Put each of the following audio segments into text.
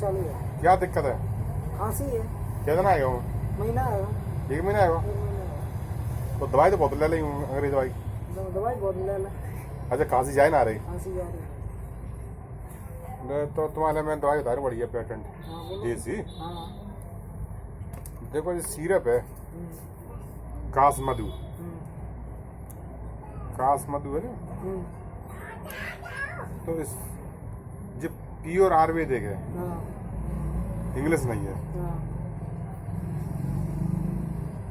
चालू है। क्या दिक्कत है? खांसी है। कितना आएगा वो? महीना है। 1 महीना आएगा। तो दवाई तो बहुत ले ली अंग्रेजी दवाई। दवाई बहुत ले ला। अच्छा खांसी जाए ना रही? खांसी जा रही है। तो तुम्हारे मैं दवाई बता रही बढ़िया पेटेंट देसी। हाँ। देखो ये सिरप है कास मधु। कास मधु है ना, तो इस जो प्योर आयुर्वेदिक है, इंग्लिश नहीं है।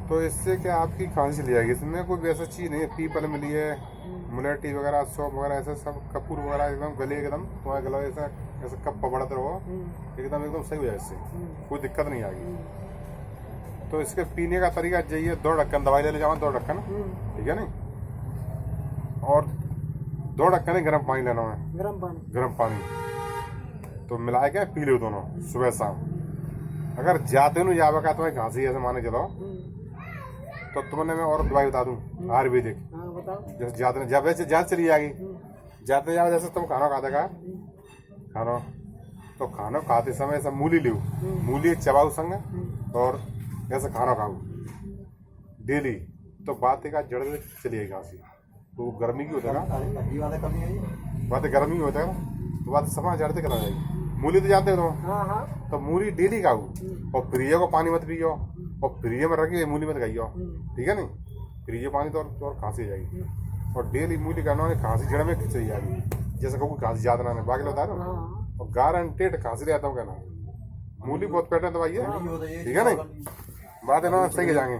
तो इससे क्या आपकी खांसी चली जाएगी। इसमें कोई वैसा चीज नहीं है। पीपल मिली है, मुलेठी वगैरह, सौंफ वगैरह, ऐसा सब कपूर वगैरह एकदम गले एकदम तुम्हारे गला ऐसा ऐसा कप पड़ते रहो एकदम एकदम सही हो जाए। इससे कोई दिक्कत नहीं आएगी। तो इसके पीने का तरीका यही है, 2 ढक्कन दवाई ले जाओ, 2 ढक्कन, ठीक है नहीं, और 2 ढक्कन ही गर्म पानी लेना है। गर्म पानी तो मिला के पी लो दोनों सुबह शाम। अगर जाते नहीं जावे का तुम्हें खांसी ऐसे माने चलो, तो तुमने मैं और दवाई बता दूं आयुर्वेदिक। जैसे जाते जब वैसे ज्यादा चली जाएगी, जाते जाओ जैसे तुम खाना खाते का खाना, तो खाना खाते समय ऐसा मूली लो, मूली चबाओ संग और ऐसा खाना खाओ डेली, तो बात का जड़ से चली जाएगी खांसी। तो गर्मी की होता है बात गर्मी की होता है, तो बात समय जड़ से करा जाएगी। मूली तो जानते हो तुम, तो मूली डेली खाओ, और फ्रिज को पानी मत पियो, और फ्रिज में रखिए मूली मत खाइयो, ठीक है नहीं, फ्रिज पानी तो और खांसी जाएगी। और डेली मूली खाना है, खांसी जड़ में चली जाएगी। जैसे कोई खांसी ज्यादा ना बाकी बता रहा हूँ, और गारंटेड खांसी ले आता हूँ कहना। मूली बहुत पेट दवाई है, ठीक है नहीं, बात है ना, सही जाएंगे।